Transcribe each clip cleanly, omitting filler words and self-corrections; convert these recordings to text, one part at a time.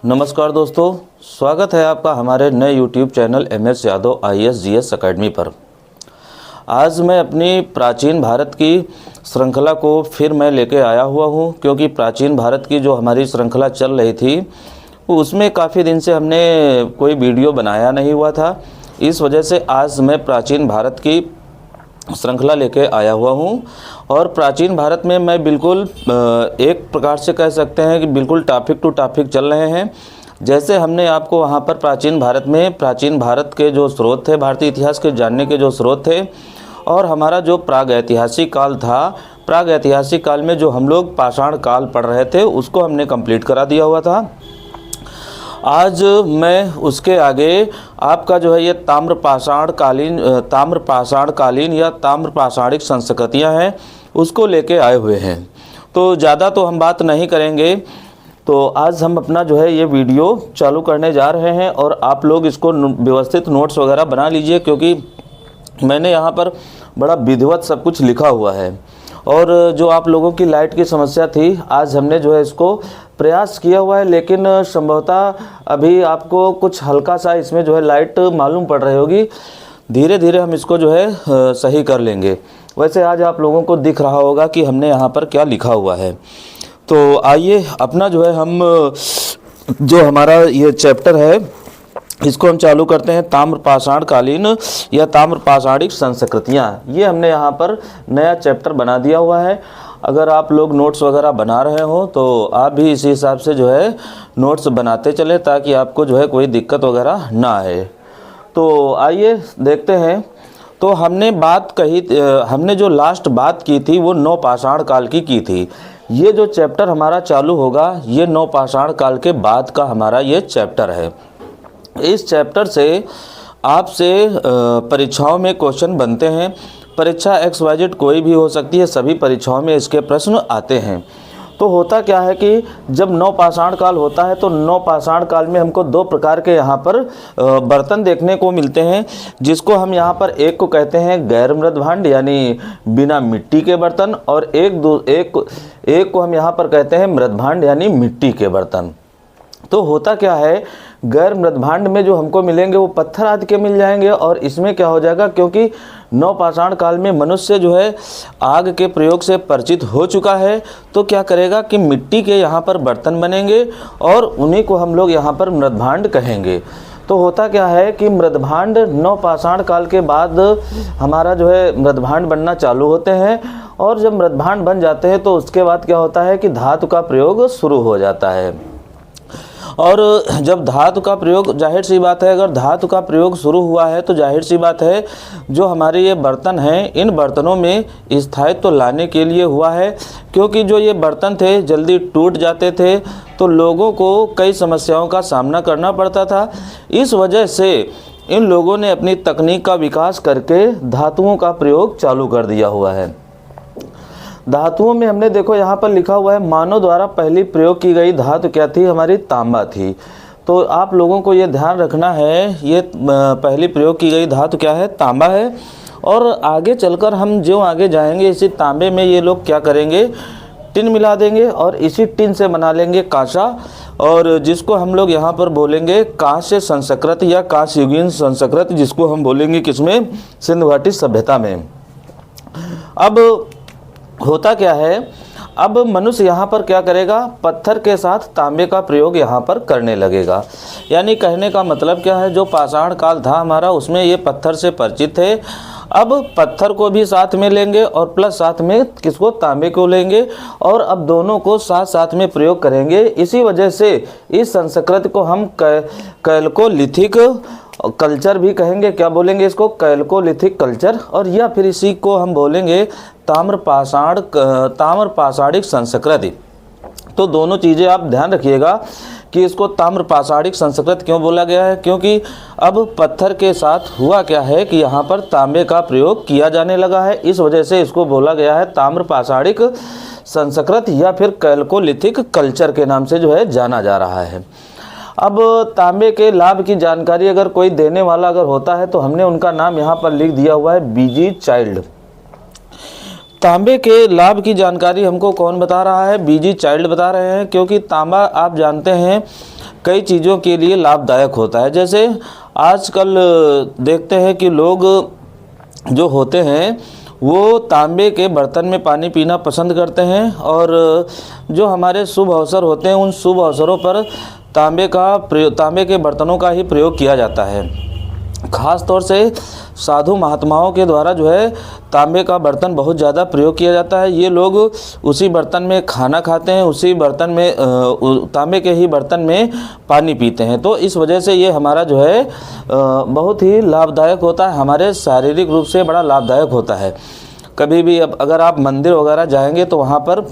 नमस्कार दोस्तों, स्वागत है आपका हमारे नए YouTube channel MS Yadav IAS GS academy पर। आज मैं अपनी प्राचीन भारत की श्रृंखला को फिर मैं लेके आया हुआ हूँ, क्योंकि प्राचीन भारत की जो हमारी श्रृंखला चल रही थी उसमें काफ़ी दिन से हमने कोई वीडियो बनाया नहीं हुआ था। इस वजह से आज मैं प्राचीन भारत की श्रृंखला लेके आया हुआ हूँ। और प्राचीन भारत में मैं बिल्कुल एक प्रकार से कह सकते हैं कि बिल्कुल टॉपिक टू टॉपिक चल रहे हैं। जैसे हमने आपको वहाँ पर प्राचीन भारत में प्राचीन भारत के जो स्रोत थे, भारतीय इतिहास के जानने के जो स्रोत थे, और हमारा जो प्राग ऐतिहासिक काल था, प्राग ऐतिहासिक काल में जो हम लोग पाषाण काल पढ़ रहे थे उसको हमने कंप्लीट करा दिया हुआ था। आज मैं उसके आगे आपका जो है ये ताम्र पाषाण कालीन या ताम्र पाषाणिक संस्कृतियाँ हैं उसको लेके आए हुए हैं। तो ज़्यादा तो हम बात नहीं करेंगे, तो आज हम अपना जो है ये वीडियो चालू करने जा रहे हैं। और आप लोग इसको व्यवस्थित नोट्स वगैरह बना लीजिए, क्योंकि मैंने यहाँ पर बड़ा विधिवत सब कुछ लिखा हुआ है। और जो आप लोगों की लाइट की समस्या थी, आज हमने जो है इसको प्रयास किया हुआ है, लेकिन संभवतः अभी आपको कुछ हल्का सा इसमें जो है लाइट मालूम पड़ रही होगी। धीरे धीरे हम इसको जो है सही कर लेंगे। वैसे आज आप लोगों को दिख रहा होगा कि हमने यहाँ पर क्या लिखा हुआ है। तो आइए अपना जो है हम जो हमारा ये चैप्टर है इसको हम चालू करते हैं। ताम्र पाषाण कालीन या ताम्र पाषाणिक संस्कृतियाँ, ये हमने यहाँ पर नया चैप्टर बना दिया हुआ है। अगर आप लोग नोट्स वगैरह बना रहे हो तो आप भी इसी हिसाब से जो है नोट्स बनाते चले, ताकि आपको जो है कोई दिक्कत वगैरह ना आए। तो आइए देखते हैं। तो हमने जो लास्ट बात की थी वो नव पाषाण काल की थी। ये जो चैप्टर हमारा चालू होगा ये नव पाषाण काल के बाद का हमारा ये चैप्टर है। इस चैप्टर से आपसे परीक्षाओं में क्वेश्चन बनते हैं। परीक्षा XYZ कोई भी हो सकती है, सभी परीक्षाओं में इसके प्रश्न आते हैं। तो होता क्या है कि जब नव पाषाण काल होता है तो नव पाषाण काल में हमको दो प्रकार के यहाँ पर बर्तन देखने को मिलते हैं, जिसको हम यहाँ पर एक को कहते हैं गैर मृदभांड यानी बिना मिट्टी के बर्तन, और एक को हम यहाँ पर कहते हैं मृदभांड यानी मिट्टी के बर्तन। तो होता क्या है, गैर मृदभांड में जो हमको मिलेंगे वो पत्थर आदि के मिल जाएंगे। और इसमें क्या हो जाएगा, क्योंकि नव पाषाण काल में मनुष्य जो है आग के प्रयोग से परिचित हो चुका है, तो क्या करेगा कि मिट्टी के यहाँ पर बर्तन बनेंगे और उन्हीं को हम लोग यहाँ पर मृदभांड कहेंगे। तो होता क्या है कि मृदभांड नव पाषाण काल के बाद हमारा जो है मृदभांड बनना चालू होते हैं। और जब मृदभांड बन जाते हैं तो उसके बाद क्या होता है कि धातु का प्रयोग शुरू हो जाता है। और जब धातु का प्रयोग, जाहिर सी बात है, अगर धातु का प्रयोग शुरू हुआ है तो जाहिर सी बात है जो हमारे ये बर्तन हैं, इन बर्तनों में स्थायित्व लाने के लिए हुआ है। क्योंकि जो ये बर्तन थे जल्दी टूट जाते थे, तो लोगों को कई समस्याओं का सामना करना पड़ता था। इस वजह से इन लोगों ने अपनी तकनीक का विकास करके धातुओं का प्रयोग चालू कर दिया हुआ है। धातुओं में हमने देखो यहाँ पर लिखा हुआ है, मानव द्वारा पहली प्रयोग की गई धातु क्या थी, हमारी तांबा थी। तो आप लोगों को ये ध्यान रखना है, ये पहली प्रयोग की गई धातु क्या है, तांबा है। और आगे चलकर हम जो आगे जाएंगे, इसी तांबे में ये लोग क्या करेंगे, टिन मिला देंगे और इसी टिन से बना लेंगे कांसा, और जिसको हम लोग यहाँ पर बोलेंगे कांस्य संस्कृत या कांस्य युगीन संस्कृत, जिसको हम बोलेंगे किसमें, सिंधु घाटी सभ्यता में। अब होता क्या है, अब मनुष्य यहाँ पर क्या करेगा, पत्थर के साथ तांबे का प्रयोग यहाँ पर करने लगेगा। यानी कहने का मतलब क्या है, जो पाषाण काल था हमारा उसमें ये पत्थर से परिचित थे। अब पत्थर को भी साथ में लेंगे और प्लस साथ में किसको, तांबे को लेंगे, और अब दोनों को साथ साथ में प्रयोग करेंगे। इसी वजह से इस संस्कृति को हम कैल्कोलिथिक कल्चर भी कहेंगे। क्या बोलेंगे इसको, कैल्कोलिथिक कल्चर, और या फिर इसी को हम बोलेंगे ताम्र पाषाणिक संस्कृति। तो दोनों चीज़ें आप ध्यान रखिएगा कि इसको ताम्र पाषाणिक संस्कृत क्यों बोला गया है, क्योंकि अब पत्थर के साथ हुआ क्या है कि यहाँ पर तांबे का प्रयोग किया जाने लगा है। इस वजह से इसको बोला गया है ताम्र पाषाणिक संस्कृत या फिर कैल्कोलिथिक कल्चर के नाम से जो है जाना जा रहा है। अब तांबे के लाभ की जानकारी अगर कोई देने वाला अगर होता है तो हमने उनका नाम यहाँ पर लिख दिया हुआ है, बीजी चाइल्ड। तांबे के लाभ की जानकारी हमको कौन बता रहा है, बीजी चाइल्ड बता रहे हैं। क्योंकि तांबा आप जानते हैं कई चीज़ों के लिए लाभदायक होता है। जैसे आजकल देखते हैं कि लोग जो होते हैं वो तांबे के बर्तन में पानी पीना पसंद करते हैं, और जो हमारे शुभ अवसर होते हैं उन शुभ अवसरों पर तांबे के बर्तनों का ही प्रयोग किया जाता है। ख़ास तौर से साधु महात्माओं के द्वारा जो है तांबे का बर्तन बहुत ज़्यादा प्रयोग किया जाता है। ये लोग उसी बर्तन में खाना खाते हैं, उसी बर्तन में तांबे के ही बर्तन में पानी पीते हैं। तो इस वजह से ये हमारा जो है बहुत ही लाभदायक होता है, हमारे शारीरिक रूप से बड़ा लाभदायक होता है। कभी भी अब अगर आप मंदिर वगैरह जाएंगे तो वहाँ पर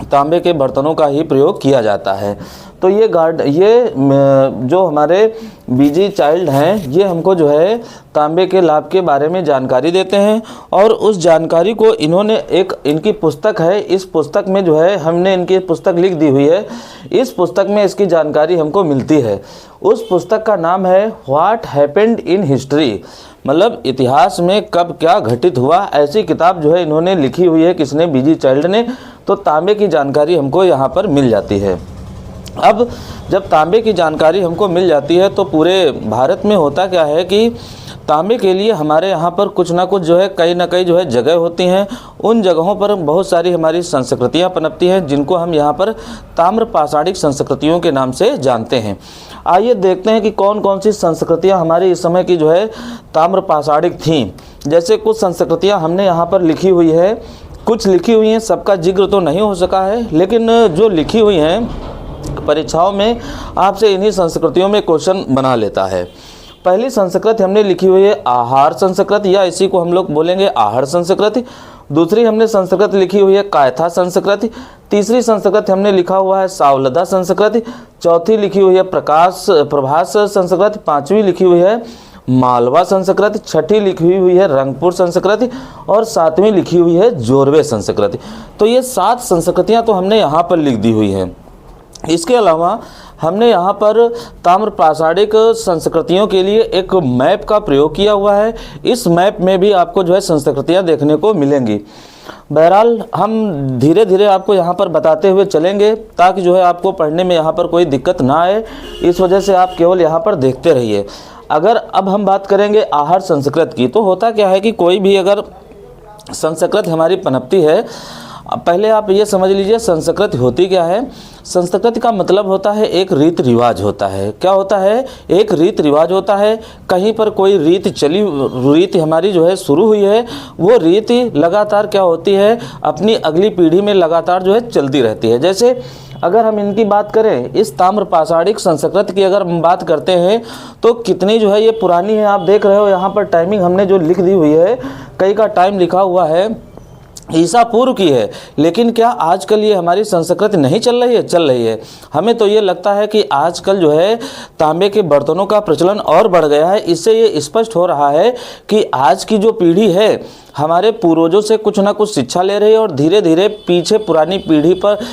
तांबे के बर्तनों का ही प्रयोग किया जाता है। तो ये जो हमारे बीजी चाइल्ड हैं ये हमको जो है तांबे के लाभ के बारे में जानकारी देते हैं, और उस जानकारी को इन्होंने इनकी पुस्तक है, इस पुस्तक में जो है हमने इनकी पुस्तक लिख दी हुई है। इस पुस्तक में इसकी जानकारी हमको मिलती है। उस पुस्तक का नाम है व्हाट हैपेंड इन हिस्ट्री, मतलब इतिहास में कब क्या घटित हुआ। ऐसी किताब जो है इन्होंने लिखी हुई है, किसने, बीजी चाइल्ड ने। तो तांबे की जानकारी हमको यहाँ पर मिल जाती है। अब जब तांबे की जानकारी हमको मिल जाती है तो पूरे भारत में होता क्या है कि तांबे के लिए हमारे यहाँ पर कुछ ना कुछ जो है कहीं ना कहीं जो है जगह होती हैं। उन जगहों पर बहुत सारी हमारी संस्कृतियाँ पनपती हैं, जिनको हम यहाँ पर ताम्र पाषाणिक संस्कृतियों के नाम से जानते हैं। आइए देखते हैं कि कौन कौन सी संस्कृतियाँ हमारी इस समय की जो है ताम्र पाषाणिक थीं। जैसे कुछ संस्कृतियाँ हमने यहाँ पर लिखी हुई है, कुछ लिखी हुई हैं, सबका जिक्र तो नहीं हो सका है, लेकिन जो लिखी हुई हैं परीक्षाओं में आपसे इन्हीं संस्कृतियों में क्वेश्चन बना लेता है। पहली संस्कृति हमने लिखी हुई है आहार संस्कृति, या इसी को हम लोग बोलेंगे आहड़ संस्कृति। दूसरी हमने संस्कृति लिखी हुई है कायथा संस्कृति। तीसरी संस्कृति हमने लिखा हुआ है सावलदा संस्कृति। चौथी लिखी हुई है प्रभास संस्कृति। पांचवी लिखी हुई है मालवा संस्कृति। छठी लिखी हुई है रंगपुर संस्कृति, और सातवीं लिखी हुई है जोरवे संस्कृति। तो ये 7 संस्कृतियाँ तो हमने यहाँ पर लिख दी हुई हैं। इसके अलावा हमने यहाँ पर ताम्र पाषाणिक संस्कृतियों के लिए एक मैप का प्रयोग किया हुआ है। इस मैप में भी आपको जो है संस्कृतियाँ देखने को मिलेंगी। बहरहाल हम धीरे धीरे आपको यहाँ पर बताते हुए चलेंगे, ताकि जो है आपको पढ़ने में यहाँ पर कोई दिक्कत ना आए। इस वजह से आप केवल यहाँ पर देखते रहिए। अगर अब हम बात करेंगे आहार संस्कृत की, तो होता क्या है कि कोई भी अगर संस्कृत हमारी पनपती है, पहले आप ये समझ लीजिए संस्कृति होती क्या है। संस्कृति का मतलब होता है एक रीत रिवाज होता है। क्या होता है? एक रीत रिवाज होता है। कहीं पर कोई रीत हमारी जो है शुरू हुई है, वो रीत लगातार क्या होती है, अपनी अगली पीढ़ी में लगातार जो है चलती रहती है। जैसे अगर हम इनकी बात करें, इस ताम्र पाषाणिक संस्कृति की अगर हम बात करते हैं तो कितनी जो है ये पुरानी है। आप देख रहे हो यहाँ पर टाइमिंग हमने जो लिख दी हुई है, कई का टाइम लिखा हुआ है ईसा पूर्व की है। लेकिन क्या आजकल ये हमारी संस्कृति नहीं चल रही है? चल रही है। हमें तो ये लगता है कि आजकल जो है तांबे के बर्तनों का प्रचलन और बढ़ गया है। इससे ये स्पष्ट हो रहा है कि आज की जो पीढ़ी है हमारे पूर्वजों से कुछ ना कुछ शिक्षा ले रही है, और धीरे धीरे पीछे पुरानी पीढ़ी पर,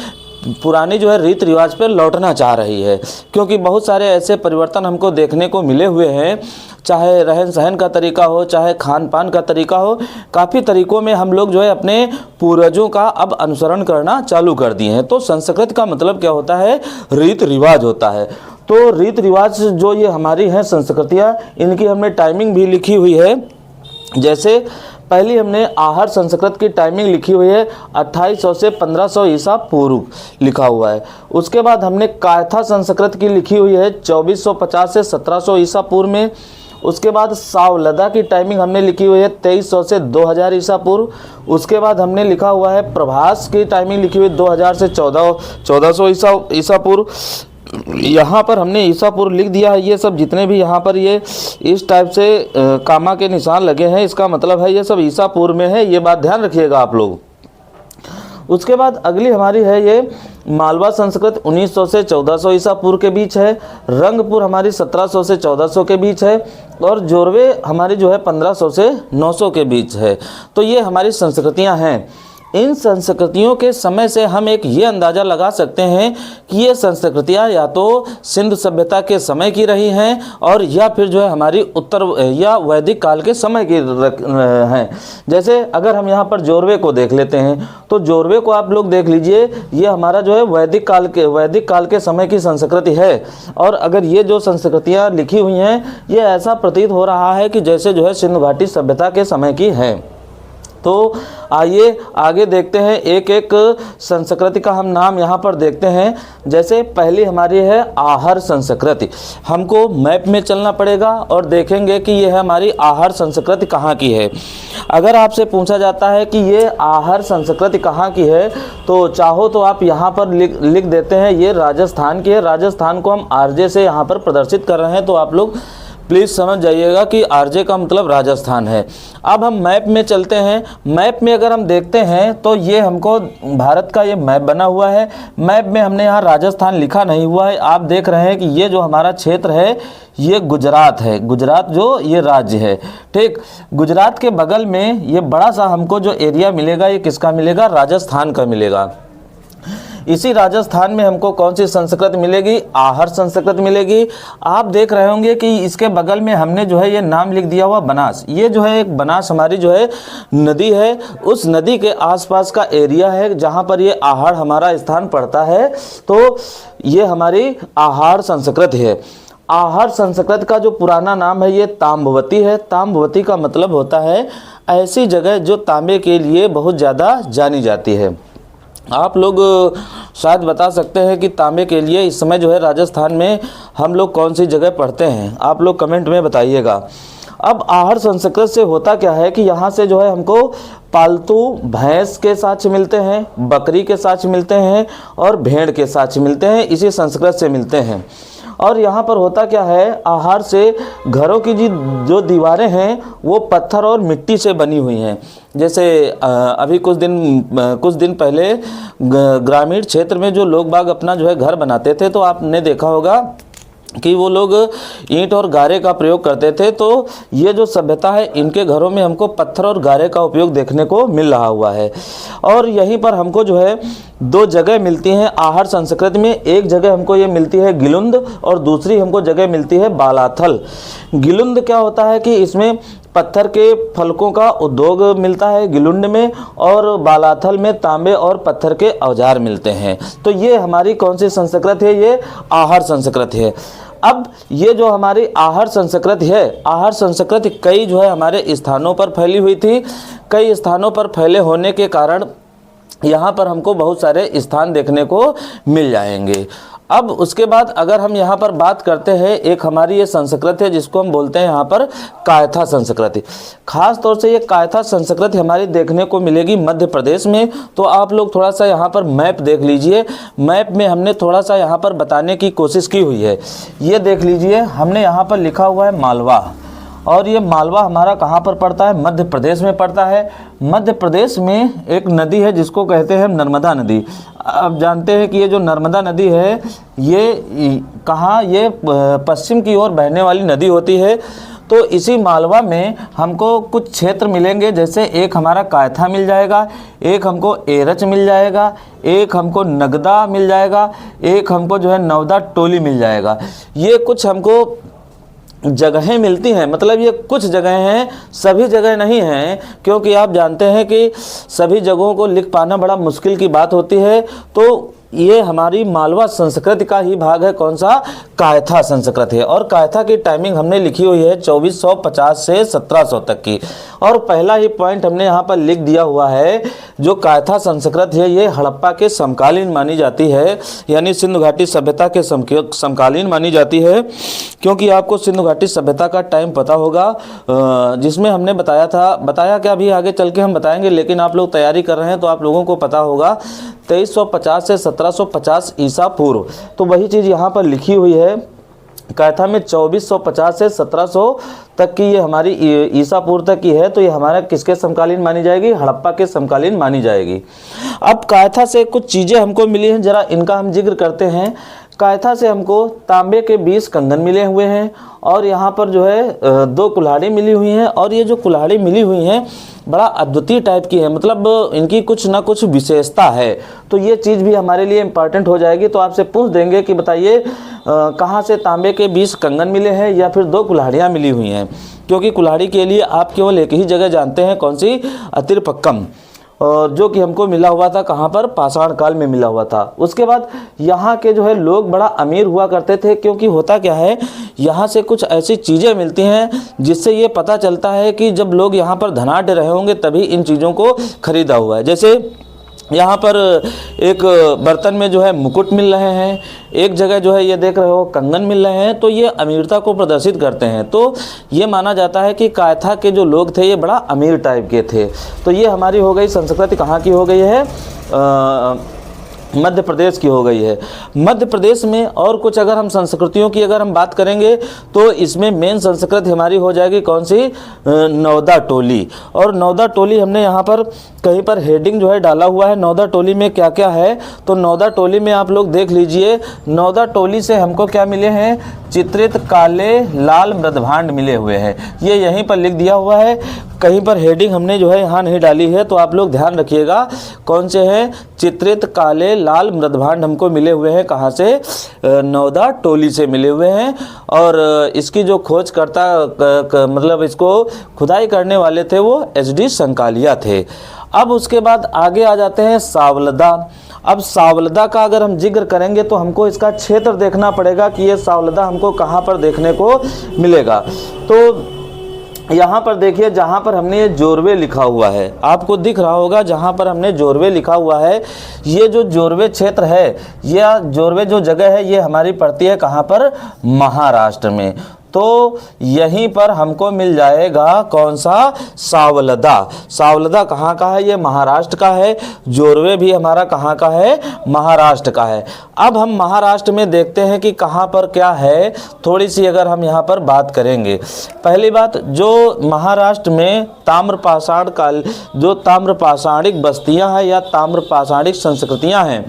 पुरानी जो है रीत रिवाज पर लौटना चाह रही है। क्योंकि बहुत सारे ऐसे परिवर्तन हमको देखने को मिले हुए हैं, चाहे रहन सहन का तरीका हो, चाहे खान पान का तरीका हो। काफ़ी तरीक़ों में हम लोग जो है अपने पूर्वजों का अब अनुसरण करना चालू कर दिए हैं। तो संस्कृत का मतलब क्या होता है? रीत रिवाज होता है। तो रीत रिवाज जो ये हमारी हैं संस्कृतियाँ, इनकी हमने टाइमिंग भी लिखी हुई है। जैसे पहली हमने आहार संस्कृत की टाइमिंग लिखी हुई है 2800 से 1500 ईसा पूर्व लिखा हुआ है। उसके बाद हमने कायथा संस्कृत की लिखी हुई है 2450 से 1700 ईसा पूर्व में। उसके बाद सावलदा की टाइमिंग हमने लिखी हुई है 2300 से 2000 ईसा पूर्व। उसके बाद हमने लिखा हुआ है प्रभास की टाइमिंग लिखी हुई 2000 से 1400 ईसा पूर्व। यहाँ पर हमने ईसा पूर्व लिख दिया है। ये सब जितने भी यहाँ पर ये इस टाइप से कामा के निशान लगे हैं, इसका मतलब है ये सब ईसा पूर्व में है। ये बात ध्यान रखिएगा आप लोग। उसके बाद अगली हमारी है ये मालवा संस्कृत 1900 से 1400 ईसा पूर्व के बीच है। रंगपुर हमारी 1700 से 1400 के बीच है, और जोरवे हमारी जो है 1500 से 900 के बीच है। तो ये हमारी संस्कृतियाँ हैं। इन संस्कृतियों के समय से हम एक ये अंदाज़ा लगा सकते हैं कि ये संस्कृतियाँ या तो सिंधु सभ्यता के समय की रही हैं और या फिर जो है हमारी उत्तर या वैदिक काल के समय की हैं। जैसे अगर हम यहाँ पर जोरवे को देख लेते हैं तो जोरवे को आप लोग देख लीजिए, ये हमारा जो है वैदिक काल के समय की संस्कृति है। और अगर ये जो संस्कृतियाँ लिखी हुई हैं ये ऐसा प्रतीत हो रहा है कि जैसे जो है सिंधु घाटी सभ्यता के समय की है। तो आइए आगे देखते हैं, एक एक संस्कृति का हम नाम यहाँ पर देखते हैं। जैसे पहली हमारी है आहर संस्कृति। हमको मैप में चलना पड़ेगा और देखेंगे कि यह हमारी आहर संस्कृति कहाँ की है। अगर आपसे पूछा जाता है कि ये आहर संस्कृति कहाँ की है तो चाहो तो आप यहाँ पर लिख देते हैं ये राजस्थान की है। राजस्थान को हम आरजे से यहाँ पर प्रदर्शित कर रहे हैं, तो आप लोग प्लीज़ समझ जाइएगा कि आरजे का मतलब राजस्थान है। अब हम मैप में चलते हैं। मैप में अगर हम देखते हैं तो ये हमको भारत का ये मैप बना हुआ है। मैप में हमने यहाँ राजस्थान लिखा नहीं हुआ है। आप देख रहे हैं कि ये जो हमारा क्षेत्र है ये गुजरात है। गुजरात जो ये राज्य है, ठीक। गुजरात के बगल में ये बड़ा सा हमको जो एरिया मिलेगा ये किसका मिलेगा? राजस्थान का मिलेगा। इसी राजस्थान में हमको कौन सी संस्कृति मिलेगी? आहर संस्कृति मिलेगी। आप देख रहे होंगे कि इसके बगल में हमने जो है ये नाम लिख दिया हुआ बनास। ये जो है एक बनास हमारी जो है नदी है, उस नदी के आसपास का एरिया है जहाँ पर ये आहर हमारा स्थान पड़ता है। तो ये हमारी आहर संस्कृति है। आहर संस्कृत का जो पुराना नाम है ये ताम्रवती है। ताम्रवती का मतलब होता है ऐसी जगह जो तांबे के लिए बहुत ज़्यादा जानी जाती है। आप लोग शायद बता सकते हैं कि तांबे के लिए इस समय जो है राजस्थान में हम लोग कौन सी जगह पढ़ते हैं, आप लोग कमेंट में बताइएगा। अब आहर संस्कृत से होता क्या है कि यहाँ से जो है हमको पालतू भैंस के साक्ष्य मिलते हैं, बकरी के साक्ष्य मिलते हैं और भेड़ के साक्ष्य मिलते हैं, इसी संस्कृत से मिलते हैं। और यहाँ पर होता क्या है, आहर से घरों की जो दीवारें हैं वो पत्थर और मिट्टी से बनी हुई हैं। जैसे अभी कुछ दिन पहले ग्रामीण क्षेत्र में जो लोग बाग अपना जो है घर बनाते थे तो आपने देखा होगा कि वो लोग ईंट और गारे का प्रयोग करते थे। तो ये जो सभ्यता है इनके घरों में हमको पत्थर और गारे का उपयोग देखने को मिल रहा हुआ है। और यहीं पर हमको जो है दो जगह मिलती हैं आहर संस्कृति में। एक जगह हमको ये मिलती है गिलुंद और दूसरी हमको जगह मिलती है बालाथल। गिलुंद क्या होता है कि इसमें पत्थर के फलकों का उद्योग मिलता है गिलुंड में, और बालाथल में तांबे और पत्थर के औजार मिलते हैं। तो ये हमारी कौन सी संस्कृति है? ये आहर संस्कृति है। अब ये जो हमारी आहर संस्कृति है, आहर संस्कृति कई जो है हमारे स्थानों पर फैली हुई थी। कई स्थानों पर फैले होने के कारण यहाँ पर हमको बहुत सारे स्थान देखने को मिल जाएंगे। अब उसके बाद अगर हम यहाँ पर बात करते हैं, एक हमारी ये संस्कृति है जिसको हम बोलते हैं यहाँ पर कायथा संस्कृति। खास तौर से ये कायथा संस्कृति हमारी देखने को मिलेगी मध्य प्रदेश में। तो आप लोग थोड़ा सा यहाँ पर मैप देख लीजिए। मैप में हमने थोड़ा सा यहाँ पर बताने की कोशिश की हुई है। ये देख लीजिए, हमने यहाँ पर लिखा हुआ है मालवा, और ये मालवा हमारा कहाँ पर पड़ता है? मध्य प्रदेश में पड़ता है। मध्य प्रदेश में एक नदी है जिसको कहते हैं नर्मदा नदी। आप जानते हैं कि ये जो नर्मदा नदी है ये कहाँ, ये पश्चिम की ओर बहने वाली नदी होती है। तो इसी मालवा में हमको कुछ क्षेत्र मिलेंगे, जैसे एक हमारा कायथा मिल जाएगा, एक हमको एरच मिल जाएगा, एक हमको नगदा मिल जाएगा, एक हमको जो है नवदा टोली मिल जाएगा। ये कुछ हमको जगहें मिलती हैं, मतलब ये कुछ जगहें हैं, सभी जगह नहीं हैं, क्योंकि आप जानते हैं कि सभी जगहों को लिख पाना बड़ा मुश्किल की बात होती है। तो ये हमारी मालवा संस्कृति का ही भाग है। कौन सा? कायथा संस्कृति है। और कायथा की टाइमिंग हमने लिखी हुई है 2450 से 1700 तक की। और पहला ही पॉइंट हमने यहाँ पर लिख दिया हुआ है, जो कायथा संस्कृति है ये हड़प्पा के समकालीन मानी जाती है, यानी सिंधु घाटी सभ्यता के समकालीन मानी जाती है। क्योंकि आपको सिंधु घाटी सभ्यता का टाइम पता होगा, जिसमें हमने बताया क्या अभी आगे चल के हम बताएंगे, लेकिन आप लोग तैयारी कर रहे हैं तो आप लोगों को पता होगा 2350 से 1750 ईसा पूर्व। तो वही चीज़ यहाँ पर लिखी हुई है। कायथा में 2450 से 1700 तक की ये हमारी ईसा पूर्व तक की है। तो ये हमारा किसके समकालीन मानी जाएगी? हड़प्पा के समकालीन मानी जाएगी। अब कायथा से कुछ चीज़ें हमको मिली हैं, जरा इनका हम जिक्र करते हैं। कायथा से हमको तांबे के 20 कंगन मिले हुए हैं और यहाँ पर जो है 2 कुल्हाड़ी मिली हुई हैं। और ये जो कुल्हाड़ी मिली हुई हैं बड़ा अद्वितीय टाइप की है, मतलब इनकी कुछ ना कुछ विशेषता है। तो ये चीज़ भी हमारे लिए इम्पॉर्टेंट हो जाएगी। तो आपसे पूछ देंगे कि बताइए कहाँ से तांबे के 20 कंगन मिले हैं या फिर 2 कुल्हाड़ियाँ मिली हुई हैं, क्योंकि कुल्हाड़ी के लिए आप केवल एक ही जगह जानते हैं, कौन सी, अतिरपक्कम, और जो कि हमको मिला हुआ था कहाँ पर, पाषाण काल में मिला हुआ था। उसके बाद यहाँ के जो है लोग बड़ा अमीर हुआ करते थे, क्योंकि होता क्या है, यहाँ से कुछ ऐसी चीज़ें मिलती हैं जिससे ये पता चलता है कि जब लोग यहाँ पर धनाढ्य रहे होंगे तभी इन चीज़ों को खरीदा हुआ है। जैसे यहाँ पर एक बर्तन में जो है मुकुट मिल रहे हैं, एक जगह जो है ये देख रहे हो कंगन मिल रहे हैं, तो ये अमीरता को प्रदर्शित करते हैं। तो ये माना जाता है कि कायथा के जो लोग थे ये बड़ा अमीर टाइप के थे। तो ये हमारी हो गई संस्कृति, कहाँ की हो गई है, मध्य प्रदेश की हो गई है। मध्य प्रदेश में और कुछ अगर हम संस्कृतियों की अगर हम बात करेंगे तो इसमें मेन संस्कृति हमारी हो जाएगी कौन सी, नौदा टोली। और नौदा टोली हमने यहाँ पर कहीं पर हेडिंग जो है डाला हुआ है, नौदा टोली में क्या क्या है। तो नौदा टोली में आप लोग देख लीजिए, नौदा टोली से हमको क्या मिले हैं, चित्रित काले लाल मृदभांड मिले हुए हैं। ये यहीं पर लिख दिया हुआ है, कहीं पर हेडिंग हमने जो है यहाँ नहीं डाली है, तो आप लोग ध्यान रखिएगा कौन से हैं, चित्रित काले लाल मृदभांड हमको मिले हुए हैं, कहाँ से, नौदा टोली से मिले हुए हैं। और इसकी जो खोजकर्ता मतलब इसको खुदाई करने वाले थे वो HD संकालिया थे। अब उसके बाद आगे आ जाते हैं सावलदा। अब सावलदा का अगर हम जिक्र करेंगे तो हमको इसका क्षेत्र देखना पड़ेगा कि ये सावलदा हमको कहाँ पर देखने को मिलेगा। तो यहाँ पर देखिए, जहाँ पर हमने ये जोरवे लिखा हुआ है, आपको दिख रहा होगा जहाँ पर हमने जोरवे लिखा हुआ है, ये जो जोरवे क्षेत्र है, यह जोरवे जो जगह है ये हमारी पड़ती है कहाँ पर, महाराष्ट्र में। तो यहीं पर हमको मिल जाएगा कौन सा, सावलदा। सावलदा कहाँ का है, ये महाराष्ट्र का है। जोरवे भी हमारा कहाँ का है, महाराष्ट्र का है। अब हम महाराष्ट्र में देखते हैं कि कहाँ पर क्या है, थोड़ी सी अगर हम यहाँ पर बात करेंगे। पहली बात, जो महाराष्ट्र में ताम्रपाषाण काल, जो ताम्रपाषाणिक बस्तियाँ हैं या ताम्रपाषाणिक संस्कृतियाँ हैं,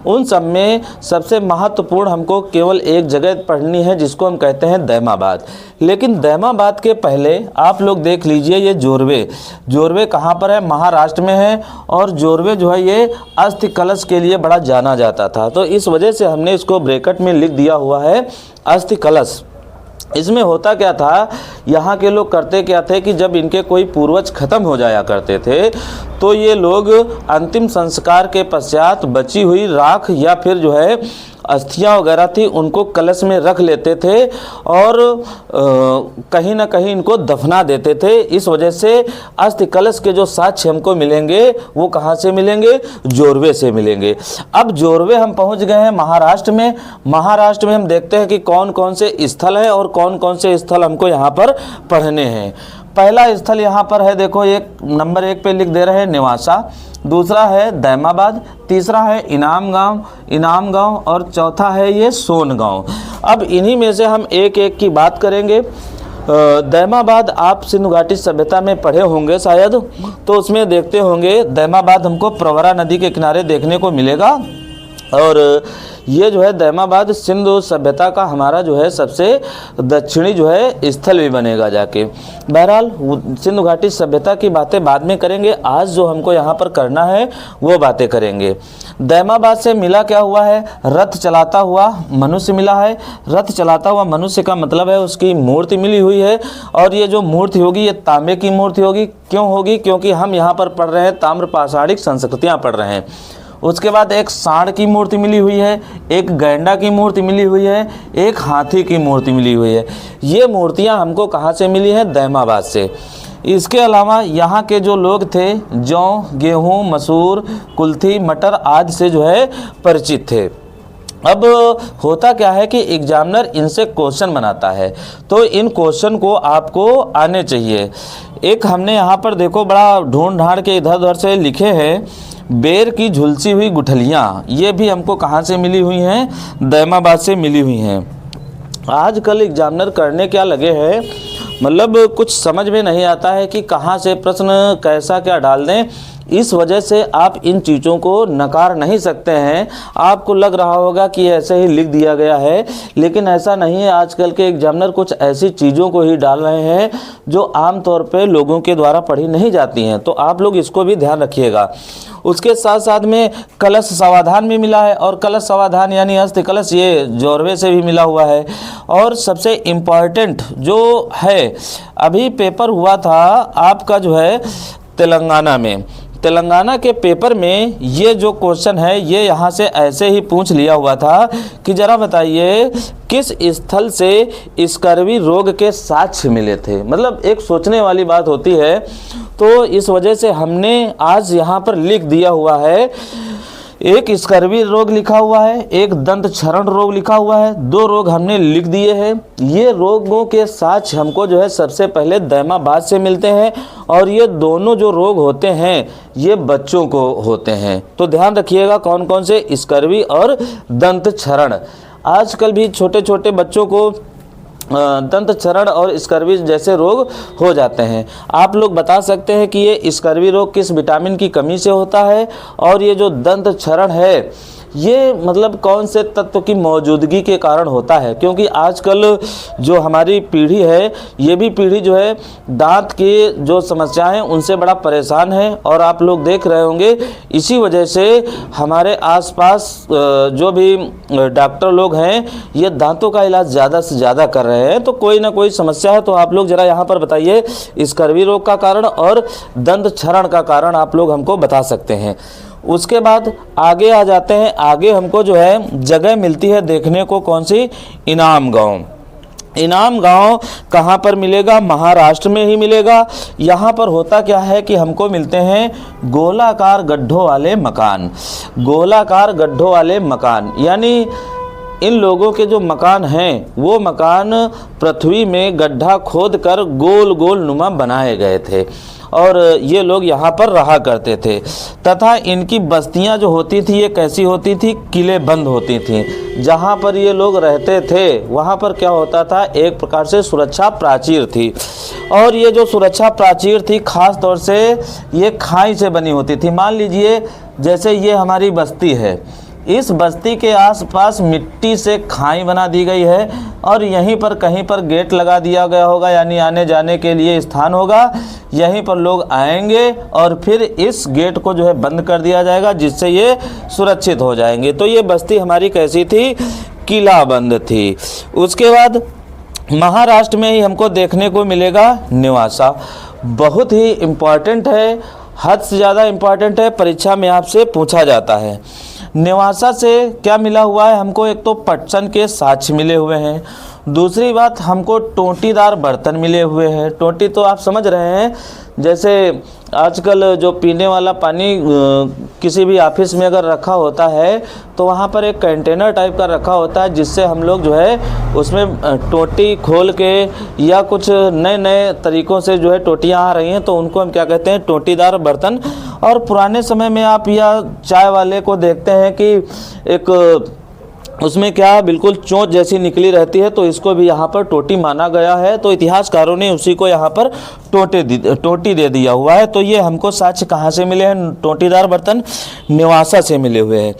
उन सब में सबसे महत्वपूर्ण हमको केवल एक जगह पढ़नी है जिसको हम कहते हैं दैमाबाद। लेकिन दैमाबाद के पहले आप लोग देख लीजिए ये जोरवे। जोरवे कहाँ पर है, महाराष्ट्र में है। और जोरवे जो है ये अस्थि कलश के लिए बड़ा जाना जाता था, तो इस वजह से हमने इसको ब्रैकेट में लिख दिया हुआ है अस्थि कलश। इसमें होता क्या था, यहाँ के लोग करते क्या थे कि जब इनके कोई पूर्वज खत्म हो जाया करते थे तो ये लोग अंतिम संस्कार के पश्चात बची हुई राख या फिर जो है अस्थियाँ वगैरह थी उनको कलश में रख लेते थे और कहीं ना कहीं इनको दफना देते थे। इस वजह से अस्थि कलश के जो साक्ष्य हमको मिलेंगे वो कहाँ से मिलेंगे, जोरवे से मिलेंगे। अब जोरवे हम पहुँच गए हैं महाराष्ट्र में। महाराष्ट्र में हम देखते हैं कि कौन कौन से स्थल है और कौन कौन से स्थल हमको यहाँ पर पढ़ने हैं। पहला स्थल यहाँ पर है, देखो एक नंबर 1 पे लिख दे रहे हैं निवासा, दूसरा है दैमाबाद, तीसरा है इनाम गांव और चौथा है ये सोनगांव। अब इन्हीं में से हम एक एक की बात करेंगे। दैमाबाद आप सिंधु घाटी सभ्यता में पढ़े होंगे शायद, तो उसमें देखते होंगे दैमाबाद हमको प्रवरा नदी के किनारे देखने को मिलेगा। और ये जो है दैमाबाद सिंधु सभ्यता का हमारा जो है सबसे दक्षिणी जो है स्थल भी बनेगा जाके। बहरहाल सिंधु घाटी सभ्यता की बातें बाद में करेंगे, आज जो हमको यहाँ पर करना है वो बातें करेंगे। दैमाबाद से मिला क्या हुआ है, रथ चलाता हुआ मनुष्य मिला है। रथ चलाता हुआ मनुष्य का मतलब है उसकी मूर्ति मिली हुई है, और ये जो मूर्ति होगी ये तांबे की मूर्ति होगी। क्यों होगी, क्योंकि हम यहाँ पर पढ़ रहे हैं ताम्रपाषाणिक संस्कृतियाँ पढ़ रहे हैं। उसके बाद एक सांड की मूर्ति मिली हुई है, एक गैंडा की मूर्ति मिली हुई है, एक हाथी की मूर्ति मिली हुई है। ये मूर्तियाँ हमको कहाँ से मिली हैं, दैमाबाद से। इसके अलावा यहाँ के जो लोग थे जौ, गेहूँ, मसूर, कुल्थी, मटर आदि से जो है परिचित थे। अब होता क्या है कि एग्जामिनर इनसे क्वेश्चन बनाता है, तो इन क्वेश्चन को आपको आने चाहिए। एक हमने यहाँ पर देखो बड़ा ढूंढ ढांड के इधर उधर से लिखे हैं, बेर की झुलसी हुई गुठलियाँ, ये भी हमको कहाँ से मिली हुई हैं, दैमाबाद से मिली हुई हैं। आजकल एग्जामिनर करने क्या लगे हैं, मतलब कुछ समझ में नहीं आता है कि कहाँ से प्रश्न कैसा क्या डाल दें। इस वजह से आप इन चीज़ों को नकार नहीं सकते हैं। आपको लग रहा होगा कि ऐसे ही लिख दिया गया है, लेकिन ऐसा नहीं है। आजकल के एग्जामिनर कुछ ऐसी चीज़ों को ही डाल रहे हैं जो आम तौर पे लोगों के द्वारा पढ़ी नहीं जाती हैं, तो आप लोग इसको भी ध्यान रखिएगा। उसके साथ साथ में कलश समाधान भी मिला है, और कलश समाधान यानी हस्त कलश ये जोरवे से भी मिला हुआ है। और सबसे इम्पॉर्टेंट जो है, अभी पेपर हुआ था आपका जो है तेलंगाना में, तेलंगाना के पेपर में ये जो क्वेश्चन है ये यहाँ से ऐसे ही पूछ लिया हुआ था कि ज़रा बताइए किस स्थल से स्कर्वी रोग के साक्ष्य मिले थे। मतलब एक सोचने वाली बात होती है, तो इस वजह से हमने आज यहाँ पर लिख दिया हुआ है। एक स्कर्वी रोग लिखा हुआ है, एक दंत क्षरण रोग लिखा हुआ है, 2 रोग हमने लिख दिए हैं। ये रोगों के साक्ष्य हमको जो है सबसे पहले दैमाबाद से मिलते हैं, और ये दोनों जो रोग होते हैं ये बच्चों को होते हैं। तो ध्यान रखिएगा कौन कौन से, स्कर्वी और दंत क्षरण। आजकल भी छोटे छोटे बच्चों को दंत क्षरण और स्कर्वी जैसे रोग हो जाते हैं। आप लोग बता सकते हैं कि ये स्कर्वी रोग किस विटामिन की कमी से होता है, और ये जो दंत क्षरण है ये मतलब कौन से तत्व की मौजूदगी के कारण होता है। क्योंकि आजकल जो हमारी पीढ़ी है ये भी पीढ़ी जो है दांत की जो समस्याएं हैं उनसे बड़ा परेशान है, और आप लोग देख रहे होंगे इसी वजह से हमारे आसपास जो भी डॉक्टर लोग हैं ये दांतों का इलाज ज़्यादा से ज़्यादा कर रहे हैं। तो कोई ना कोई समस्या है, तो आप लोग ज़रा यहाँ पर बताइए स्कर्वी रोग का कारण और दंत क्षरण का कारण आप लोग हमको बता सकते हैं। उसके बाद आगे आ जाते हैं। आगे हमको जो है जगह मिलती है देखने को, कौन सी, इनाम गांव। इनाम गांव कहाँ पर मिलेगा? महाराष्ट्र में ही मिलेगा। यहाँ पर होता क्या है कि हमको मिलते हैं गोलाकार गड्ढों वाले मकान। गोलाकार गड्ढों वाले मकान यानी इन लोगों के जो मकान हैं वो मकान पृथ्वी में गड्ढा खोद कर गोल गोल नुमा बनाए गए थे, और ये लोग यहाँ पर रहा करते थे। तथा इनकी बस्तियाँ जो होती थी ये कैसी होती थी? किले बंद होती थी। जहाँ पर ये लोग रहते थे वहाँ पर क्या होता था, एक प्रकार से सुरक्षा प्राचीर थी, और ये जो सुरक्षा प्राचीर थी खास तौर से ये खाई से बनी होती थी। मान लीजिए जैसे ये हमारी बस्ती है, इस बस्ती के आसपास मिट्टी से खाई बना दी गई है, और यहीं पर कहीं पर गेट लगा दिया गया होगा, यानी आने जाने के लिए स्थान होगा। यहीं पर लोग आएंगे और फिर इस गेट को जो है बंद कर दिया जाएगा, जिससे ये सुरक्षित हो जाएंगे। तो ये बस्ती हमारी कैसी थी? किला बंद थी। उसके बाद महाराष्ट्र में ही हमको देखने को मिलेगा नेवासा। बहुत ही इम्पॉर्टेंट है, हद से ज़्यादा इम्पॉर्टेंट है, परीक्षा में आपसे पूछा जाता है। नेवासा से क्या मिला हुआ है हमको? एक तो पटसन के साक्ष्य मिले हुए हैं, दूसरी बात हमको टोंटीदार बर्तन मिले हुए हैं। टोंटी तो आप समझ रहे हैं, जैसे आजकल जो पीने वाला पानी किसी भी ऑफिस में अगर रखा होता है तो वहाँ पर एक कंटेनर टाइप का रखा होता है, जिससे हम लोग जो है उसमें टोंटी खोल के या कुछ नए नए तरीक़ों से जो है टोंटियाँ आ रही हैं तो उनको हम क्या कहते हैं? टोंटीदार बर्तन। और पुराने समय में आप या चाय वाले को देखते हैं कि एक उसमें क्या बिल्कुल चोंच जैसी निकली रहती है, तो इसको भी यहाँ पर टोटी माना गया है। तो इतिहासकारों ने उसी को यहाँ पर टोटी दे दिया हुआ है। तो ये हमको साक्ष्य कहाँ से मिले हैं? टोटीदार बर्तन नेवासा से मिले हुए हैं।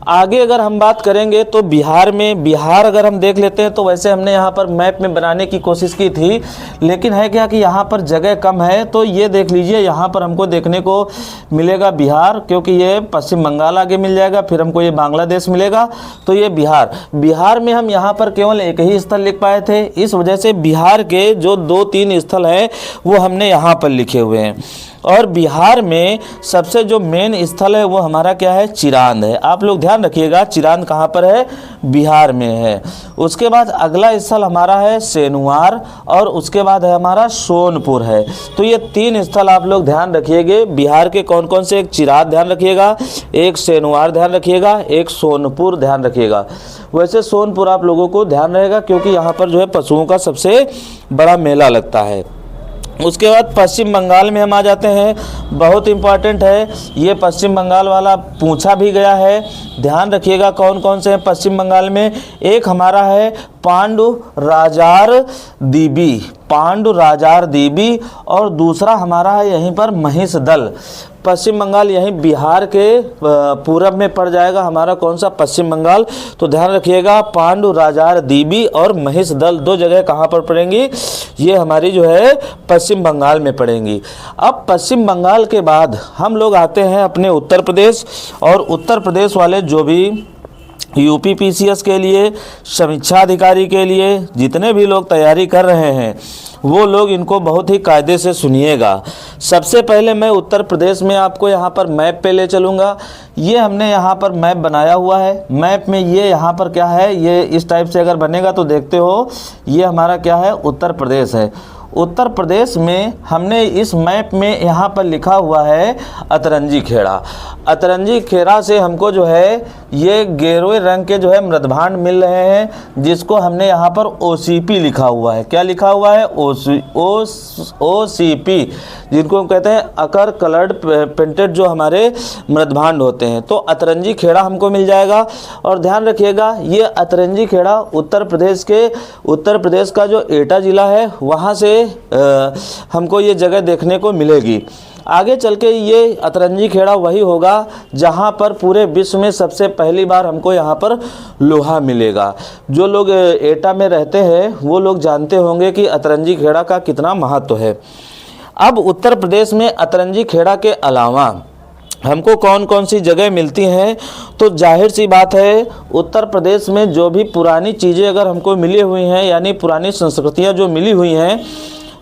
आगे अगर हम बात करेंगे तो बिहार में, बिहार अगर हम देख लेते हैं तो वैसे हमने यहाँ पर मैप में बनाने की कोशिश की थी, लेकिन है क्या कि यहाँ पर जगह कम है। तो ये देख लीजिए, यहाँ पर हमको देखने को मिलेगा बिहार, क्योंकि ये पश्चिम बंगाल आगे मिल जाएगा, फिर हमको ये बांग्लादेश मिलेगा। तो ये बिहार में हम यहाँ पर केवल एक ही स्थल लिख पाए थे, इस वजह से बिहार के जो 2-3 स्थल हैं वो हमने यहाँ पर लिखे हुए हैं। और बिहार में सबसे जो मेन स्थल है वो हमारा क्या है? चिरांद है। आप लोग ध्यान रखिएगा, चिरांद कहाँ पर है? बिहार में है। उसके बाद अगला स्थल हमारा है सेनुआर, और उसके बाद है हमारा सोनपुर है। तो ये 3 स्थल आप लोग ध्यान रखिएगा। बिहार के कौन कौन से? एक चिरांद ध्यान रखिएगा, एक सेनुआर ध्यान रखिएगा, एक सोनपुर ध्यान रखिएगा। वैसे सोनपुर आप लोगों को ध्यान रहेगा क्योंकि यहाँ पर जो है पशुओं का सबसे बड़ा मेला लगता है। उसके बाद पश्चिम बंगाल में हम आ जाते हैं, बहुत इम्पॉर्टेंट है ये, पश्चिम बंगाल वाला पूछा भी गया है। ध्यान रखिएगा कौन कौन से हैं पश्चिम बंगाल में। एक हमारा है पांडु राजार दीबी, पांडु राजार दीबी और दूसरा हमारा है यहीं पर महिषदल। पश्चिम बंगाल यहीं बिहार के पूरब में पड़ जाएगा हमारा कौन सा, पश्चिम बंगाल। तो ध्यान रखिएगा पांडु राजार दीबी और महिषदल 2 जगह कहाँ पर पड़ेंगी, ये हमारी जो है पश्चिम बंगाल में पड़ेंगी। अब पश्चिम बंगाल के बाद हम लोग आते हैं अपने उत्तर प्रदेश, और उत्तर प्रदेश वाले जो भी यूपी पीसीएस के लिए, समीक्षा अधिकारी के लिए जितने भी लोग तैयारी कर रहे हैं वो लोग इनको बहुत ही कायदे से सुनिएगा। सबसे पहले मैं उत्तर प्रदेश में आपको यहाँ पर मैप पे ले चलूँगा। ये हमने यहाँ पर मैप बनाया हुआ है। मैप में ये यहाँ पर क्या है, ये इस टाइप से अगर बनेगा तो देखते हो ये हमारा क्या है, उत्तर प्रदेश है। उत्तर प्रदेश में हमने इस मैप में यहाँ पर लिखा हुआ है अतरंजी खेड़ा। अतरंजी खेड़ा से हमको जो है ये गेरुए रंग के जो है मृदभांड मिल रहे हैं, जिसको हमने यहाँ पर ओसीपी लिखा हुआ है। क्या लिखा हुआ है, ओसीपी, जिनको हम कहते हैं अकर कलर्ड पेंटेड जो हमारे मृदभांड होते हैं। तो अतरंजी खेड़ा हमको मिल जाएगा। और ध्यान रखिएगा ये अतरंजी खेड़ा उत्तर प्रदेश का जो एटा ज़िला है वहाँ से हमको ये जगह देखने को मिलेगी। आगे चल के ये अतरंजी खेड़ा वही होगा जहाँ पर पूरे विश्व में सबसे पहली बार हमको यहाँ पर लोहा मिलेगा। जो लोग एटा में रहते हैं वो लोग जानते होंगे कि अतरंजी खेड़ा का कितना महत्व है। अब उत्तर प्रदेश में अतरंजी खेड़ा के अलावा हमको कौन कौन सी जगह मिलती हैं, तो जाहिर सी बात है उत्तर प्रदेश में जो भी पुरानी चीज़ें अगर हमको मिली हुई हैं, यानी पुरानी संस्कृतियाँ जो मिली हुई हैं,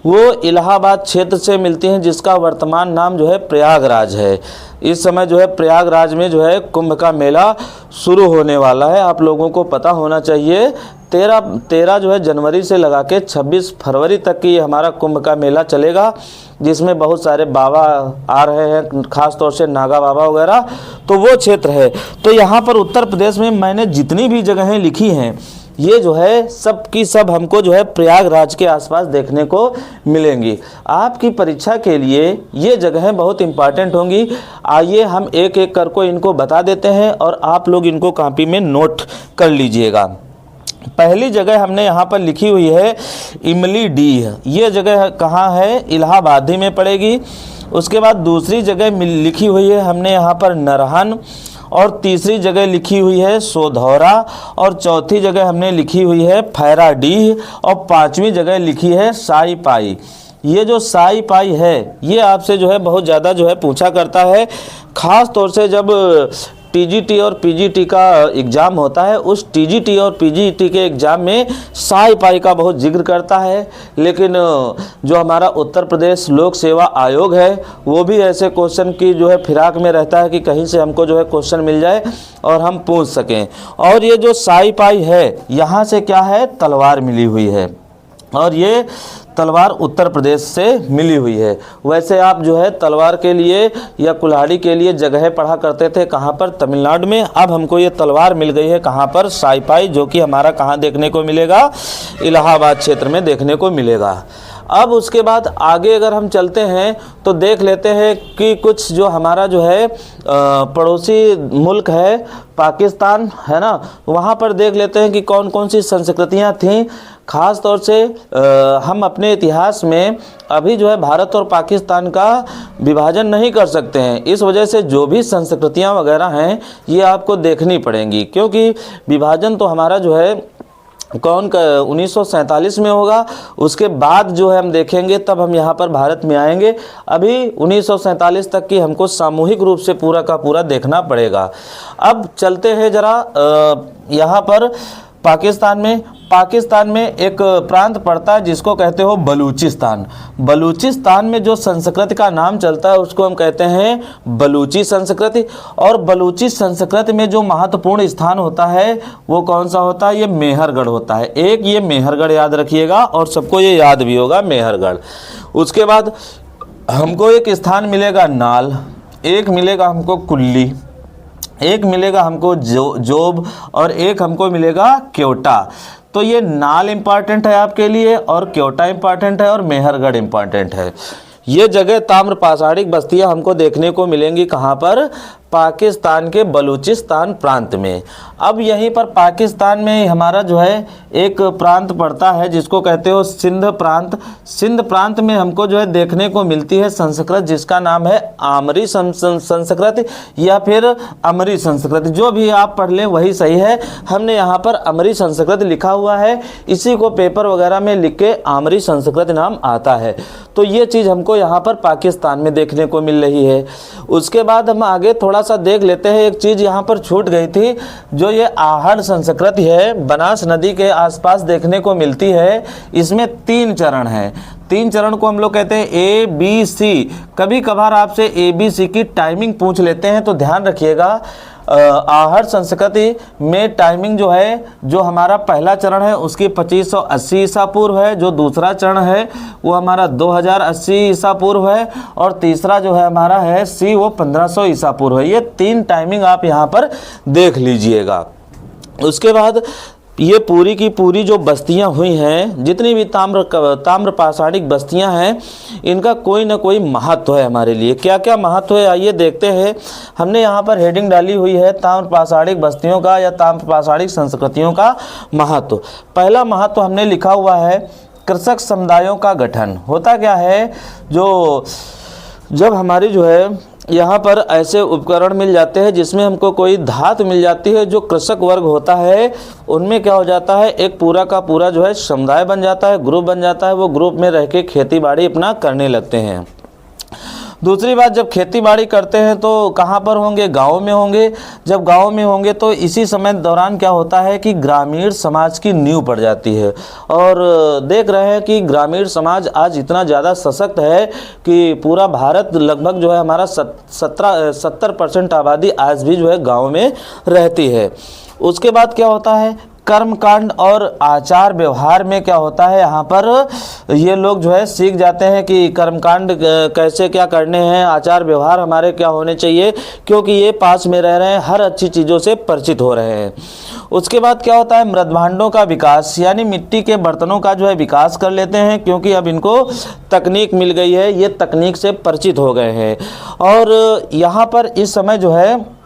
वो इलाहाबाद क्षेत्र से मिलती हैं, जिसका वर्तमान नाम जो है प्रयागराज है। इस समय जो है प्रयागराज में जो है कुंभ का मेला शुरू होने वाला है। आप लोगों को पता होना चाहिए 13 जो है जनवरी से लगा के 26 फरवरी तक की हमारा कुंभ का मेला चलेगा, जिसमें बहुत सारे बाबा आ रहे हैं, ख़ास तौर से नागा बाबा वगैरह। तो वो क्षेत्र है। तो यहाँ पर उत्तर प्रदेश में मैंने जितनी भी जगहें लिखी हैं ये जो है सब की सब हमको जो है प्रयागराज के आसपास देखने को मिलेंगी। आपकी परीक्षा के लिए ये जगहें बहुत इम्पॉर्टेंट होंगी। आइए हम एक एक करके इनको बता देते हैं और आप लोग इनको कॉपी में नोट कर लीजिएगा। पहली जगह हमने यहाँ पर लिखी हुई है इमली डीह। ये जगह कहाँ है, इलाहाबाद ही में पड़ेगी। उसके बाद दूसरी जगह लिखी हुई है हमने यहाँ पर नरहन, और तीसरी जगह लिखी हुई है सोधौरा, और चौथी जगह हमने लिखी हुई है फैराडीह, और 5वीं जगह लिखी है साई पाई। ये जो साई पाई है ये आपसे जो है बहुत ज़्यादा जो है पूछा करता है, ख़ास तौर से जब टीजीटी और पीजीटी का एग्ज़ाम होता है। उस टीजीटी और पीजीटी के एग्ज़ाम में साई पाई का बहुत जिक्र करता है, लेकिन जो हमारा उत्तर प्रदेश लोक सेवा आयोग है वो भी ऐसे क्वेश्चन की जो है फिराक में रहता है कि कहीं से हमको जो है क्वेश्चन मिल जाए और हम पूछ सकें। और ये जो साई पाई है यहाँ से क्या है, तलवार मिली हुई है, और ये तलवार उत्तर प्रदेश से मिली हुई है। वैसे आप जो है तलवार के लिए या कुल्हाड़ी के लिए जगह पढ़ा करते थे कहाँ पर, तमिलनाडु में। अब हमको ये तलवार मिल गई है कहाँ पर, साईपाई, जो कि हमारा कहाँ देखने को मिलेगा, इलाहाबाद क्षेत्र में देखने को मिलेगा। अब उसके बाद आगे अगर हम चलते हैं तो देख लेते हैं कि कुछ जो हमारा जो है पड़ोसी मुल्क है पाकिस्तान है ना, वहाँ पर देख लेते हैं कि कौन कौन सी संस्कृतियाँ थीं। ख़ास तौर से हम अपने इतिहास में अभी जो है भारत और पाकिस्तान का विभाजन नहीं कर सकते हैं। इस वजह से जो भी संस्कृतियाँ वगैरह हैं ये आपको देखनी पड़ेंगी, क्योंकि विभाजन तो हमारा जो है 1947 में होगा। उसके बाद जो है हम देखेंगे तब हम यहाँ पर भारत में आएंगे। अभी 1947 तक की हमको सामूहिक रूप से पूरा का पूरा देखना पड़ेगा। अब चलते हैं ज़रा यहाँ पर पाकिस्तान में एक प्रांत पड़ता है जिसको कहते हो बलूचिस्तान। बलूचिस्तान में जो संस्कृति का नाम चलता है उसको हम कहते हैं बलूची संस्कृति। और बलूची संस्कृति में जो महत्वपूर्ण स्थान होता है वो कौन सा होता है, ये मेहरगढ़ होता है। एक ये मेहरगढ़ याद रखिएगा और सबको ये याद भी होगा, मेहरगढ़। उसके बाद हमको एक स्थान मिलेगा नाल, एक मिलेगा हमको कुल्ली, एक मिलेगा हमको जोब, और एक हमको मिलेगा क्योटा। तो ये नाल इम्पॉर्टेंट है आपके लिए, और क्योटा इम्पॉर्टेंट है, और मेहरगढ़ इम्पॉर्टेंट है। ये जगह ताम्रपाषाणिक बस्तियां हमको देखने को मिलेंगी कहाँ पर, पाकिस्तान के बलूचिस्तान प्रांत में। अब यहीं पर पाकिस्तान में हमारा जो है एक प्रांत पड़ता है जिसको कहते हो सिंध प्रांत। सिंध प्रांत में हमको जो है देखने को मिलती है संस्कृत, जिसका नाम है आमरी संस्कृत या फिर अमरी संस्कृत, जो भी आप पढ़ लें वही सही है। हमने यहाँ पर अमरी संस्कृत लिखा हुआ है, इसी को पेपर वगैरह में लिख के आमरी संस्कृत नाम आता है। तो ये चीज़ हमको यहाँ पर पाकिस्तान में देखने को मिल रही है। उसके बाद हम आगे थोड़ा सा देख लेते हैं, एक चीज़ यहाँ पर छूट गई थी, जो ये आहड़ संस्कृत है, बनास नदी के आसपास देखने को मिलती है। इसमें 3 चरण हैं। 3 चरण को हम लोग कहते हैं ABC। कभी कभार आपसे ABC की टाइमिंग पूछ लेते हैं, तो ध्यान रखिएगा आहड़ संस्कृति में टाइमिंग जो है, जो हमारा पहला चरण है उसकी 2580 ईसा पूर्व है, जो दूसरा चरण है वो हमारा 2080 ईसा पूर्व है, और तीसरा जो है हमारा है C वो 1500 ईसा पूर्व है। ये 3 टाइमिंग आप यहाँ पर देख लीजिएगा। उसके बाद ये पूरी की पूरी जो बस्तियां हुई हैं, जितनी भी ताम्र पाषाणिक बस्तियां हैं, इनका कोई ना कोई महत्व है हमारे लिए। क्या क्या महत्व है आइए देखते हैं। हमने यहाँ पर हेडिंग डाली हुई है ताम्र पाषाणिक बस्तियों का या ताम्र पाषाणिक संस्कृतियों का महत्व। पहला महत्व हमने लिखा हुआ है कृषक समुदायों का गठन। होता क्या है, जो जब हमारी जो है यहाँ पर ऐसे उपकरण मिल जाते हैं जिसमें हमको कोई धातु मिल जाती है, जो कृषक वर्ग होता है उनमें क्या हो जाता है, एक पूरा का पूरा जो है समुदाय बन जाता है, ग्रुप बन जाता है। वो ग्रुप में रह के खेती बाड़ी अपना करने लगते हैं। दूसरी बात, जब खेती बाड़ी करते हैं तो कहाँ पर होंगे, गाँव में होंगे। जब गाँव में होंगे तो इसी समय दौरान क्या होता है कि ग्रामीण समाज की नींव पड़ जाती है। और देख रहे हैं कि ग्रामीण समाज आज इतना ज़्यादा सशक्त है कि पूरा भारत लगभग जो है हमारा 70% आबादी आज भी जो है गाँव में रहती है। उसके बाद क्या होता है, कर्मकांड और आचार व्यवहार में क्या होता है, यहाँ पर ये लोग जो है सीख जाते हैं कि कर्मकांड कैसे क्या करने हैं, आचार व्यवहार हमारे क्या होने चाहिए, क्योंकि ये पास में रह रहे हैं, हर अच्छी चीज़ों से परिचित हो रहे हैं। उसके बाद क्या होता है, मृदभांडों का विकास, यानी मिट्टी के बर्तनों का जो है विकास कर लेते हैं, क्योंकि अब इनको तकनीक मिल गई है, ये तकनीक से परिचित हो गए हैं। और यहाँ पर इस समय जो है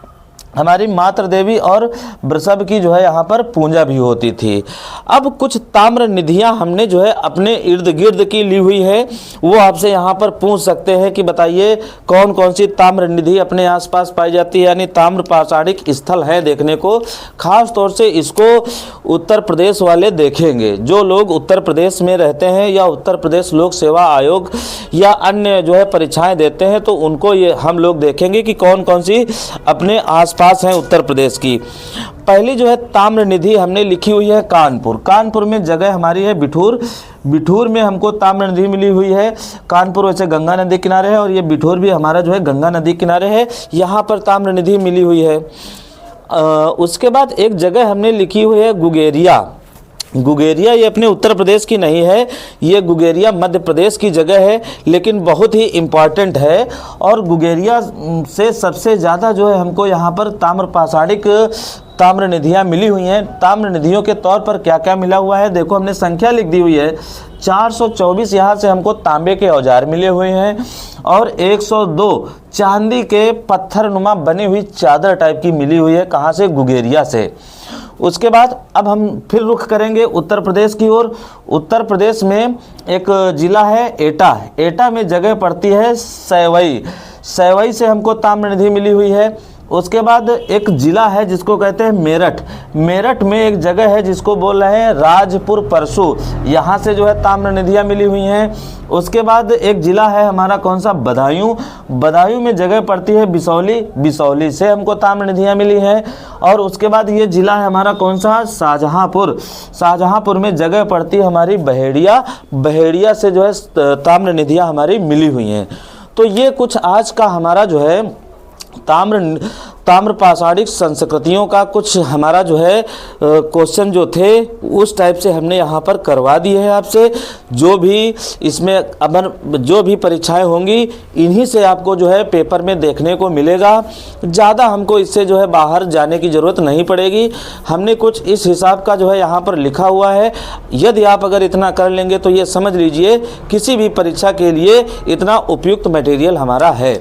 हमारी मातृ देवी और वृषभ की जो है यहाँ पर पूजा भी होती थी। अब कुछ ताम्र निधियाँ हमने जो है अपने इर्द गिर्द की ली हुई है, वो आपसे यहाँ पर पूछ सकते हैं कि बताइए कौन कौन सी ताम्र निधि अपने आसपास पाई जाती है, यानी ताम्र पाषाणिक स्थल है देखने को। खास तौर से इसको उत्तर प्रदेश वाले देखेंगे, जो लोग उत्तर प्रदेश में रहते हैं या उत्तर प्रदेश लोक सेवा आयोग या अन्य जो है परीक्षाएँ देते हैं, तो उनको ये हम लोग देखेंगे कि कौन कौन सी अपने आसपास हैं उत्तर प्रदेश की। पहली जो है ताम्र निधि हमने लिखी हुई है कानपुर। कानपुर में जगह हमारी है बिठूर। बिठूर में हमको ताम्र निधि मिली हुई है। कानपुर वैसे गंगा नदी किनारे है और ये बिठूर भी हमारा जो है गंगा नदी किनारे है, यहाँ पर ताम्र निधि मिली हुई है। उसके बाद एक जगह हमने लिखी हुई है गुगेरिया। गुगेरिया ये अपने उत्तर प्रदेश की नहीं है, ये गुगेरिया मध्य प्रदेश की जगह है, लेकिन बहुत ही इम्पॉर्टेंट है। और गुगेरिया से सबसे ज़्यादा जो है हमको यहाँ पर ताम्र पाषाणिक ताम्र निधियाँ मिली हुई हैं। ताम्र निधियों के तौर पर क्या क्या मिला हुआ है, देखो हमने संख्या लिख दी हुई है। 424 यहाँ से हमको तांबे के औजार मिले हुए हैं और 102 चांदी के पत्थरनुमा बनी हुई चादर टाइप की मिली हुई है। कहाँ से, गुगेरिया से। उसके बाद अब हम फिर रुख करेंगे उत्तर प्रदेश की ओर। उत्तर प्रदेश में एक ज़िला है एटा। एटा में जगह पड़ती है सैवई। सैवई से हमको ताम्र निधि मिली हुई है। उसके बाद एक ज़िला है जिसको कहते हैं मेरठ। मेरठ में एक जगह है जिसको बोल रहे हैं राजपुर परसू, यहाँ से जो है ताम्र निधियाँ मिली हुई हैं। उसके बाद एक ज़िला है हमारा कौन सा, बदायूं। बदायूं में जगह पड़ती है बिसौली। बिसौली से हमको ताम्र निधियाँ मिली हैं। और उसके बाद ये ज़िला है हमारा कौन सा, शाहजहाँपुर। शाहजहाँपुर में जगह पड़ती है हमारी बहेड़िया। बहेड़िया से जो है ताम्र निधियाँ हमारी मिली हुई हैं। तो ये कुछ आज का हमारा जो है ताम्र पाषाणिक संस्कृतियों का कुछ हमारा जो है क्वेश्चन जो थे उस टाइप से हमने यहाँ पर करवा दिए हैं आपसे। जो भी इसमें अब जो भी परीक्षाएं होंगी इन्हीं से आपको जो है पेपर में देखने को मिलेगा। ज़्यादा हमको इससे जो है बाहर जाने की ज़रूरत नहीं पड़ेगी। हमने कुछ इस हिसाब का जो है यहाँ पर लिखा हुआ है। यदि आप अगर इतना कर लेंगे तो ये समझ लीजिए किसी भी परीक्षा के लिए इतना उपयुक्त मटेरियल हमारा है।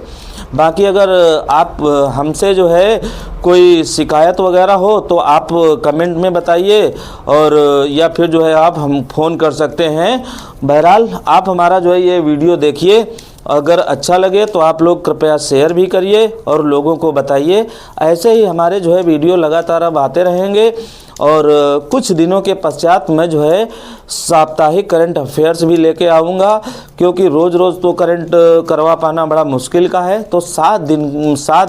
बाकी अगर आप हमसे जो है कोई शिकायत वगैरह हो तो आप कमेंट में बताइए, और या फिर जो है आप हम फ़ोन कर सकते हैं। बहरहाल आप हमारा जो है ये वीडियो देखिए, अगर अच्छा लगे तो आप लोग कृपया शेयर भी करिए और लोगों को बताइए। ऐसे ही हमारे जो है वीडियो लगातार अब आते रहेंगे, और कुछ दिनों के पश्चात मैं जो है साप्ताहिक करंट अफेयर्स भी लेके आऊँगा, क्योंकि रोज़ रोज़ तो करंट करवा पाना बड़ा मुश्किल का है। तो 7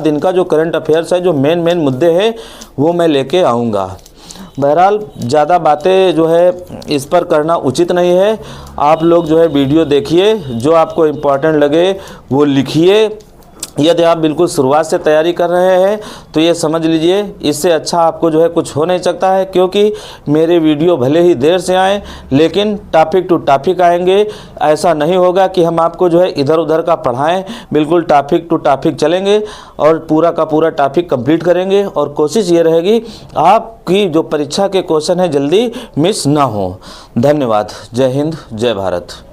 दिन का जो करंट अफेयर्स है, जो मेन मुद्दे हैं, वो मैं लेके आऊँगा। बहरहाल ज़्यादा बातें जो है इस पर करना उचित नहीं है। आप लोग जो है वीडियो देखिए, जो आपको इम्पोर्टेंट लगे वो लिखिए। यदि आप बिल्कुल शुरुआत से तैयारी कर रहे हैं तो ये समझ लीजिए इससे अच्छा आपको जो है कुछ हो नहीं सकता है, क्योंकि मेरे वीडियो भले ही देर से आएँ लेकिन टॉपिक टू टॉपिक आएंगे। ऐसा नहीं होगा कि हम आपको जो है इधर उधर का पढ़ाएं, बिल्कुल टॉपिक टू टॉपिक चलेंगे और पूरा का पूरा टॉपिक कंप्लीट करेंगे। और कोशिश ये रहेगी आपकी जो परीक्षा के क्वेश्चन है जल्दी मिस ना हो। धन्यवाद। जय हिंद, जय भारत।